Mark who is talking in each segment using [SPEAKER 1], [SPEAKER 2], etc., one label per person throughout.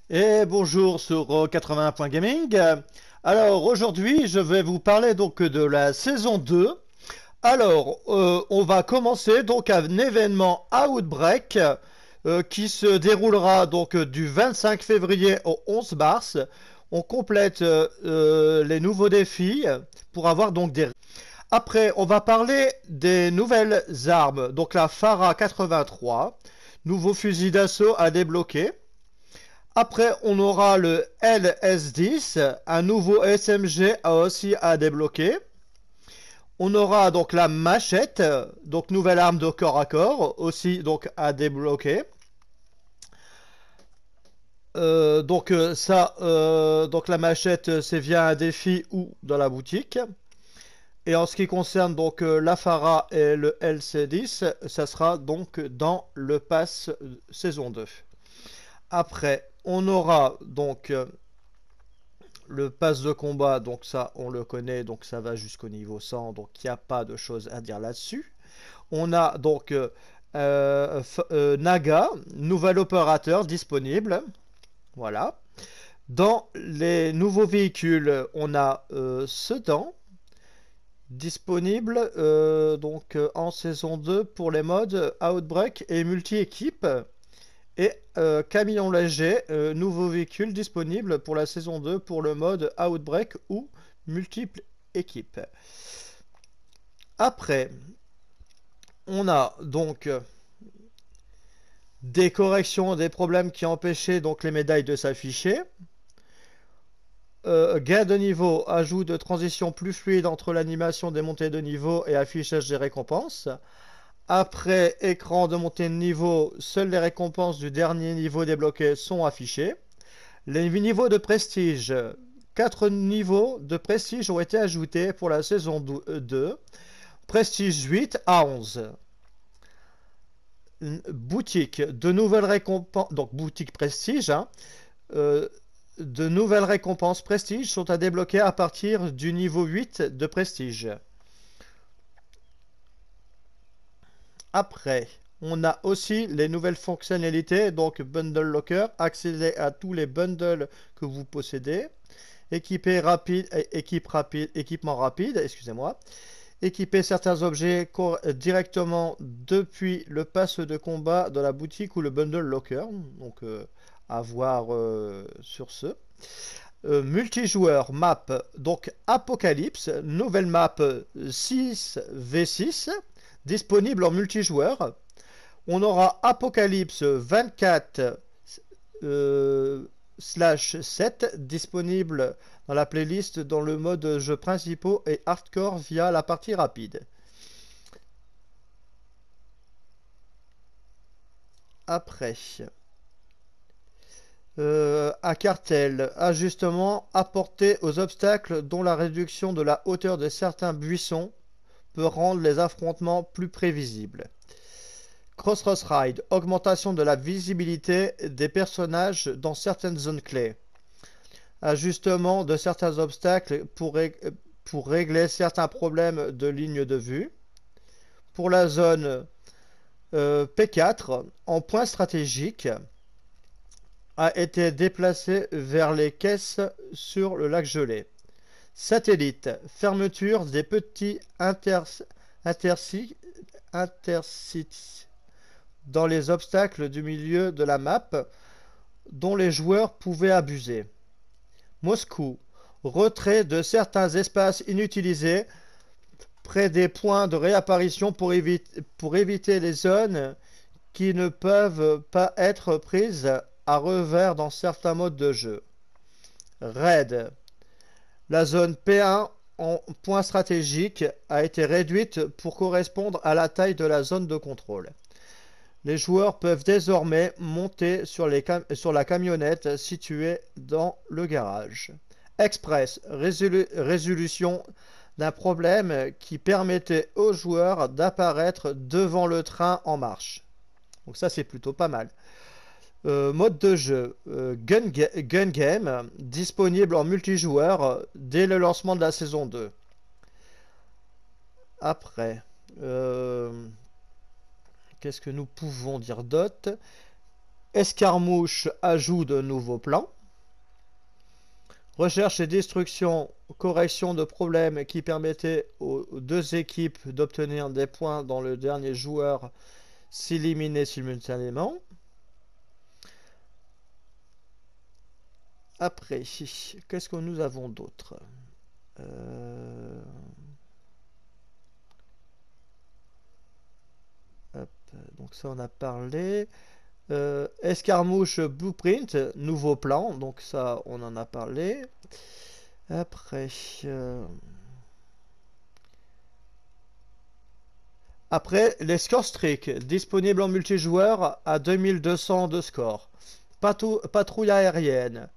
[SPEAKER 1] Et bonjour sur 81.gaming. Alors aujourd'hui, je vais vous parler donc de la saison 2. Alors, on va commencer donc un événement Outbreak qui se déroulera donc du 25 février au 11 mars. On complète les nouveaux défis pour avoir donc des... Après, on va parler des nouvelles armes. Donc la Farah 83, nouveau fusil d'assaut à débloquer. Après, on aura le LS10, un nouveau SMG aussi à débloquer. On aura donc la machette, donc nouvelle arme de corps à corps, aussi donc à débloquer. Donc la machette, c'est via un défi ou dans la boutique. Et en ce qui concerne donc la Farah et le LC10, ça sera donc dans le pass saison 2. Après, on aura donc le pass de combat, donc ça on le connaît, donc ça va jusqu'au niveau 100, donc il n'y a pas de choses à dire là-dessus. On a donc Naga, nouvel opérateur disponible. Voilà. Dans les nouveaux véhicules, on a Sedan disponible en saison 2 pour les modes Outbreak et multi-équipe. Et camion léger, nouveau véhicule disponible pour la saison 2 pour le mode Outbreak ou multiple équipe. Après, on a donc des corrections des problèmes qui empêchaient donc les médailles de s'afficher. Gain de niveau, ajout de transition plus fluide entre l'animation des montées de niveau et affichage des récompenses. Après écran de montée de niveau, seules les récompenses du dernier niveau débloqué sont affichées. Les niveaux de prestige. 4 niveaux de prestige ont été ajoutés pour la saison 2. Prestige 8 à 11. Boutique. De nouvelles récompenses. Donc, boutique prestige. De nouvelles récompenses prestige sont à débloquer à partir du niveau 8 de prestige. Après, on a aussi les nouvelles fonctionnalités, donc Bundle Locker, accéder à tous les bundles que vous possédez, équipement rapide, excusez-moi, équiper certains objets directement depuis le pass de combat de la boutique ou le Bundle Locker, donc à voir sur ce. Multijoueur map, donc Apocalypse, nouvelle map 6v6, disponible en multijoueur. On aura Apocalypse 24 7 disponible dans la playlist dans le mode jeu principaux et hardcore via la partie rapide. Après, un cartel, ajustement apporté aux obstacles dont la réduction de la hauteur de certains buissons peut rendre les affrontements plus prévisibles. Cross Ride, augmentation de la visibilité des personnages dans certaines zones clés. Ajustement de certains obstacles pour régler certains problèmes de ligne de vue. Pour la zone P4, en point stratégique, a été déplacé vers les caisses sur le lac gelé. Satellite, fermeture des petits intersites dans les obstacles du milieu de la map dont les joueurs pouvaient abuser. Moscou, retrait de certains espaces inutilisés près des points de réapparition pour éviter les zones qui ne peuvent pas être prises à revers dans certains modes de jeu. Raid, la zone P1 en point stratégique a été réduite pour correspondre à la taille de la zone de contrôle. Les joueurs peuvent désormais monter sur la camionnette située dans le garage. Express, résolution d'un problème qui permettait aux joueurs d'apparaître devant le train en marche. Donc ça c'est plutôt pas mal. Mode de jeu, Gun Game, disponible en multijoueur dès le lancement de la saison 2. Après, qu'est-ce que nous pouvons dire d'autre? Escarmouche ajout de nouveaux plans. Recherche et destruction, correction de problèmes qui permettaient aux deux équipes d'obtenir des points dont le dernier joueur s'éliminait simultanément. Après, qu'est-ce que nous avons d'autre? Donc ça on a parlé. Escarmouche Blueprint, nouveau plan, donc ça on en a parlé. Après, les score streaks, disponibles en multijoueur à 2200 de score. Patrouille aérienne,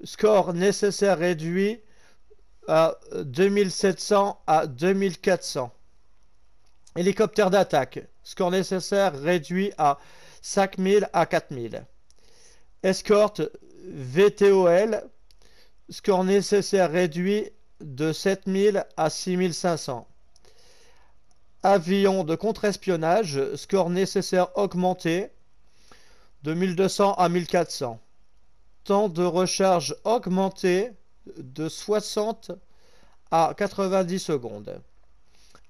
[SPEAKER 1] score nécessaire réduit à 2700 à 2400. Hélicoptère d'attaque, score nécessaire réduit à 5000 à 4000. Escorte VTOL, score nécessaire réduit de 7000 à 6500. Avion de contre-espionnage, score nécessaire augmenté de 1200 à 1400. Temps de recharge augmenté de 60 à 90 secondes.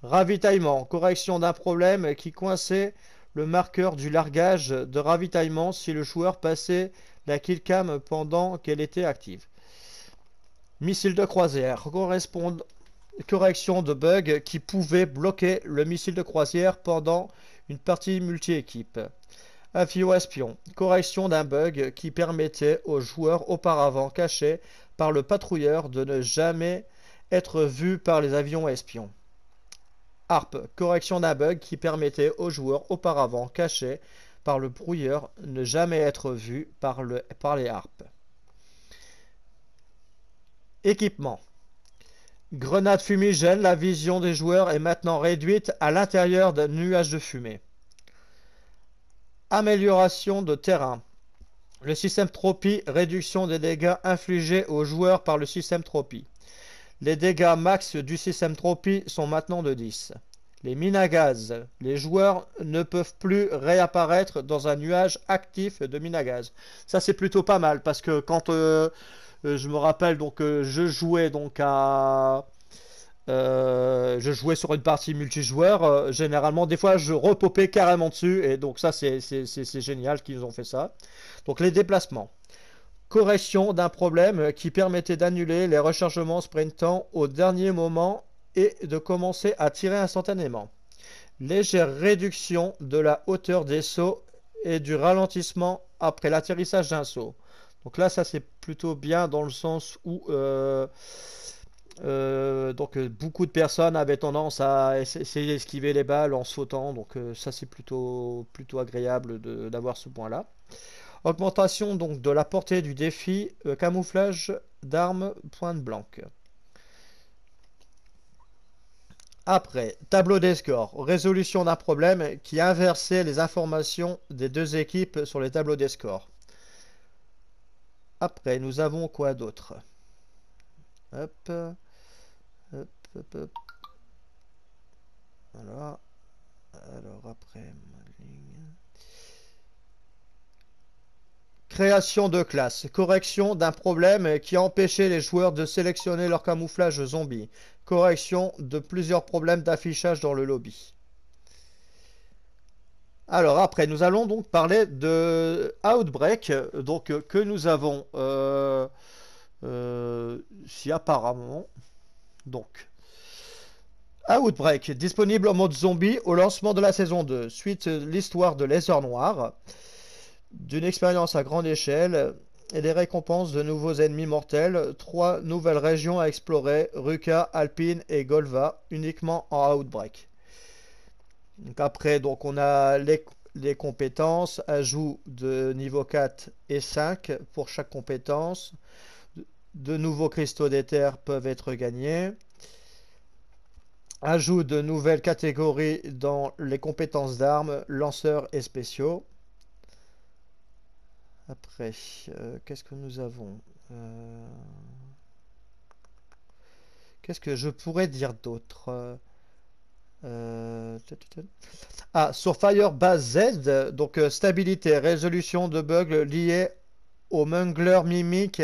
[SPEAKER 1] Ravitaillement, correction d'un problème qui coinçait le marqueur du largage de ravitaillement si le joueur passait la killcam pendant qu'elle était active. Missile de croisière, correction de bug qui pouvait bloquer le missile de croisière pendant une partie multi-équipe. Avion espion, correction d'un bug qui permettait aux joueurs auparavant cachés par le patrouilleur de ne jamais être vus par les avions espions. Harpe, correction d'un bug qui permettait aux joueurs auparavant cachés par le brouilleur ne jamais être vus par les harpes. Équipement. Grenade fumigène, la vision des joueurs est maintenant réduite à l'intérieur d'un nuage de fumée. Amélioration de terrain. Le système Tropie, réduction des dégâts infligés aux joueurs par le système Tropie. Les dégâts max du système Tropie sont maintenant de 10. Les mines à gaz. Les joueurs ne peuvent plus réapparaître dans un nuage actif de mines à gaz. Ça c'est plutôt pas mal parce que quand je me rappelle donc je jouais donc je jouais sur une partie multijoueur. Généralement, des fois, je repopais carrément dessus. Et donc, ça, c'est génial qu'ils ont fait ça. Donc, les déplacements. Correction d'un problème qui permettait d'annuler les rechargements sprintant au dernier moment et de commencer à tirer instantanément. Légère réduction de la hauteur des sauts et du ralentissement après l'atterrissage d'un saut. Donc là, ça, c'est plutôt bien dans le sens où... beaucoup de personnes avaient tendance à essayer d'esquiver les balles en sautant, donc ça c'est plutôt agréable d'avoir ce point là. Augmentation donc de la portée du défi, camouflage d'armes pointe blanche. Après, tableau des scores, résolution d'un problème qui inversait les informations des deux équipes sur les tableaux des scores. Après, nous avons quoi d'autre? Hop. Hop, hop, hop. Voilà. Alors après, création de classe. Correction d'un problème qui empêchait les joueurs de sélectionner leur camouflage zombie. Correction de plusieurs problèmes d'affichage dans le lobby. Alors après, nous allons donc parler de Outbreak, donc que nous avons si apparemment donc Outbreak, disponible en mode zombie au lancement de la saison 2, suite l'histoire de Lézard Noir, d'une expérience à grande échelle et des récompenses de nouveaux ennemis mortels, 3 nouvelles régions à explorer, Ruka, Alpine et Golva, uniquement en Outbreak. Donc après, donc on a les compétences, ajout de niveau 4 et 5 pour chaque compétence, de nouveaux cristaux d'éther peuvent être gagnés. Ajout de nouvelles catégories dans les compétences d'armes, lanceurs et spéciaux. Après, qu'est-ce que nous avons qu'est-ce que je pourrais dire d'autre Sur Firebase Z, donc stabilité, résolution de bugs liés au Mungler Mimic,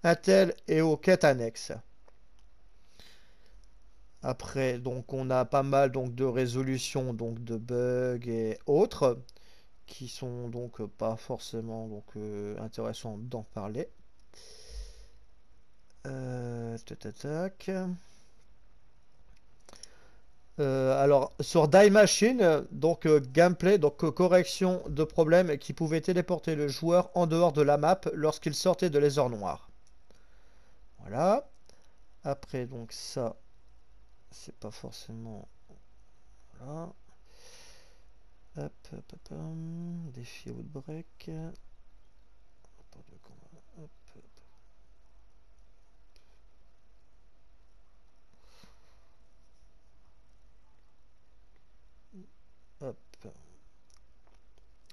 [SPEAKER 1] Intel et aux quêtes annexes. Après, donc on a pas mal donc de résolutions donc de bugs et autres qui sont donc pas forcément donc intéressants d'en parler. Tac, tac, tac. Alors sur Die Machine, donc gameplay, donc correction de problèmes qui pouvaient téléporter le joueur en dehors de la map lorsqu'il sortait de l'Ether noir. Voilà. Après donc ça, c'est pas forcément. Voilà. Hop, hop, hop, défi Outbreak. Hop, hop.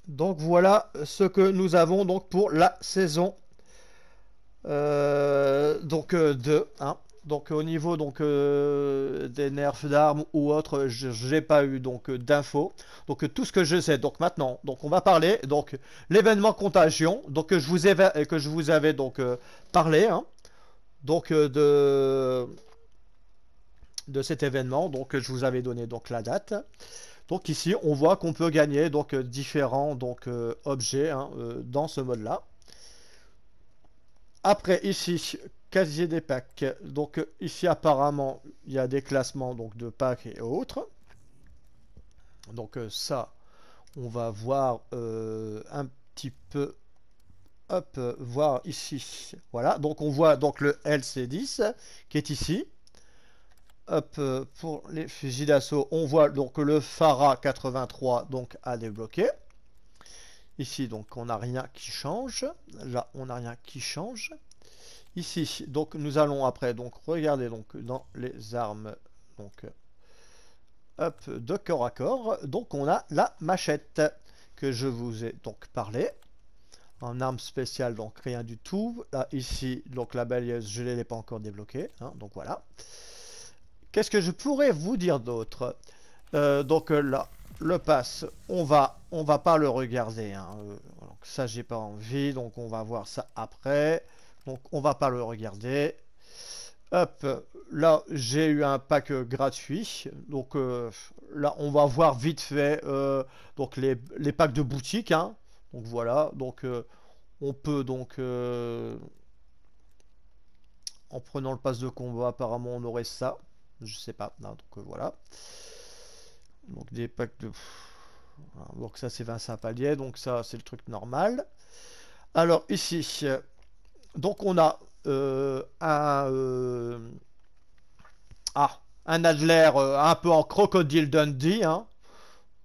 [SPEAKER 1] Donc voilà ce que nous avons donc pour la saison donc 2. Hein. Donc au niveau donc des nerfs d'armes ou autres, je n'ai pas eu donc d'infos. Donc tout ce que je sais donc maintenant, donc on va parler donc l'événement Contagion, donc que je vous avais donc parlé, hein, donc de cet événement, donc je vous avais donné donc la date. Donc ici on voit qu'on peut gagner donc différents donc objets, hein, dans ce mode là. Après ici, casier des packs. Donc ici apparemment il y a des classements donc de packs et autres. Donc ça, on va voir un petit peu. Hop, voir ici. Voilà, donc on voit donc le LC10 qui est ici. Hop, pour les fusils d'assaut, on voit donc le Farah 83 donc à débloquer. Ici donc on n'a rien qui change. Là on n'a rien qui change. Ici, donc nous allons après donc regarder donc dans les armes donc hop, de corps à corps. Donc on a la machette que je vous ai donc parlé. En arme spéciale, donc rien du tout. Là ici, donc la balayeuse, je ne l'ai pas encore débloquée, hein, donc voilà. Qu'est-ce que je pourrais vous dire d'autre? Donc là, le pass, on va pas le regarder, hein. Donc ça j'ai pas envie, donc on va voir ça après. Donc on va pas le regarder. Hop, là j'ai eu un pack gratuit. Donc là on va voir vite fait donc les packs de boutique, hein. Donc voilà, donc on peut donc en prenant le pass de combat, apparemment on aurait ça. Je sais pas. Non, donc voilà. Donc des packs de. Voilà. Donc ça c'est 25 paliers, donc ça c'est le truc normal. Alors ici, donc on a un Adler un peu en Crocodile Dundee, hein.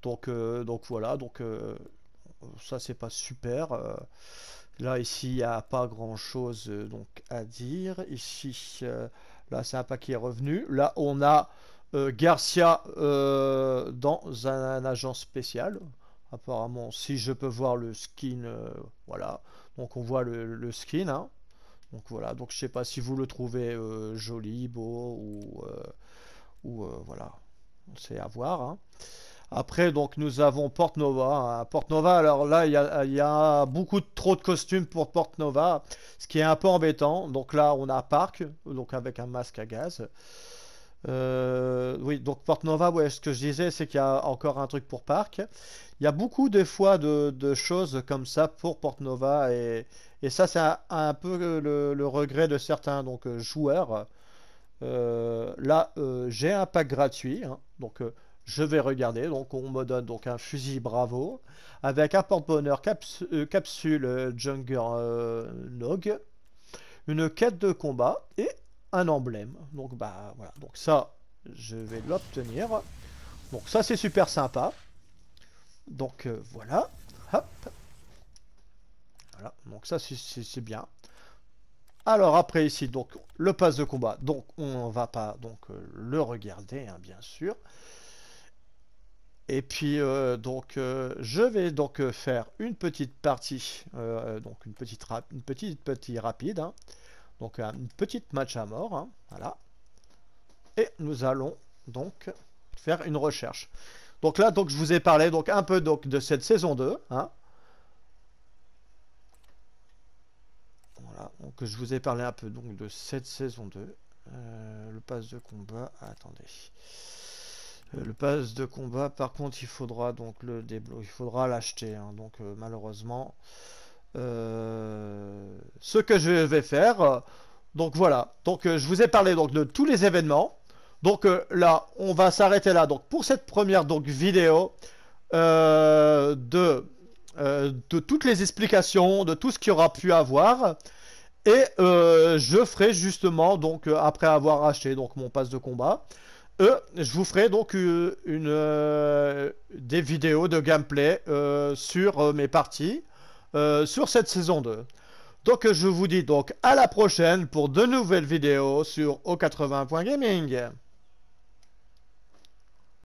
[SPEAKER 1] Donc voilà, donc ça c'est pas super. Là ici il n'y a pas grand chose donc à dire. Ici, là c'est un paquet revenu. Là on a Garcia dans un agent spécial. Apparemment, si je peux voir le skin, voilà. Donc on voit le skin, hein. Donc voilà, donc je sais pas si vous le trouvez joli, beau ou voilà, c'est à voir, hein. Après, donc nous avons Porte Nova, hein. Porte Nova, alors là, il y a beaucoup trop de costumes pour Porte Nova, ce qui est un peu embêtant. Donc là, on a Park, donc avec un masque à gaz. Oui, donc Porte Nova, ouais, ce que je disais, c'est qu'il y a encore un truc pour Park. Il y a beaucoup des fois de choses comme ça pour Porte Nova et ça, c'est un peu le regret de certains donc, joueurs. Là, j'ai un pack gratuit, hein, donc je vais regarder. Donc, on me donne donc un fusil Bravo avec un porte-bonheur capsule Junger Nog, une quête de combat et un emblème. Donc, bah voilà. Donc, ça, je vais l'obtenir. Donc, ça, c'est super sympa. Donc, voilà. Hop. Voilà. Donc, ça, c'est bien. Alors après ici donc le pass de combat, donc on va pas donc le regarder, hein, bien sûr. Et puis donc je vais donc faire une petite partie, donc une petite partie rapide, hein. Donc une petite match à mort, hein, voilà. Et nous allons donc faire une recherche. Donc là, donc, je vous ai parlé donc, un peu donc, de cette saison 2. Hein. Voilà, donc je vous ai parlé un peu donc, de cette saison 2. Le pass de combat, attendez. Le pass de combat, par contre, il faudra donc le débloquer, il faudra l'acheter. Hein, donc malheureusement, ce que je vais faire, donc voilà. Donc je vous ai parlé donc de tous les événements. Donc là, on va s'arrêter là. Donc pour cette première donc vidéo de toutes les explications, de tout ce qu'il y aura pu avoir. Et je ferai justement donc après avoir acheté donc mon pass de combat. Je vous ferai donc des vidéos de gameplay sur mes parties sur cette saison 2. Donc je vous dis donc à la prochaine pour de nouvelles vidéos sur O80.gaming.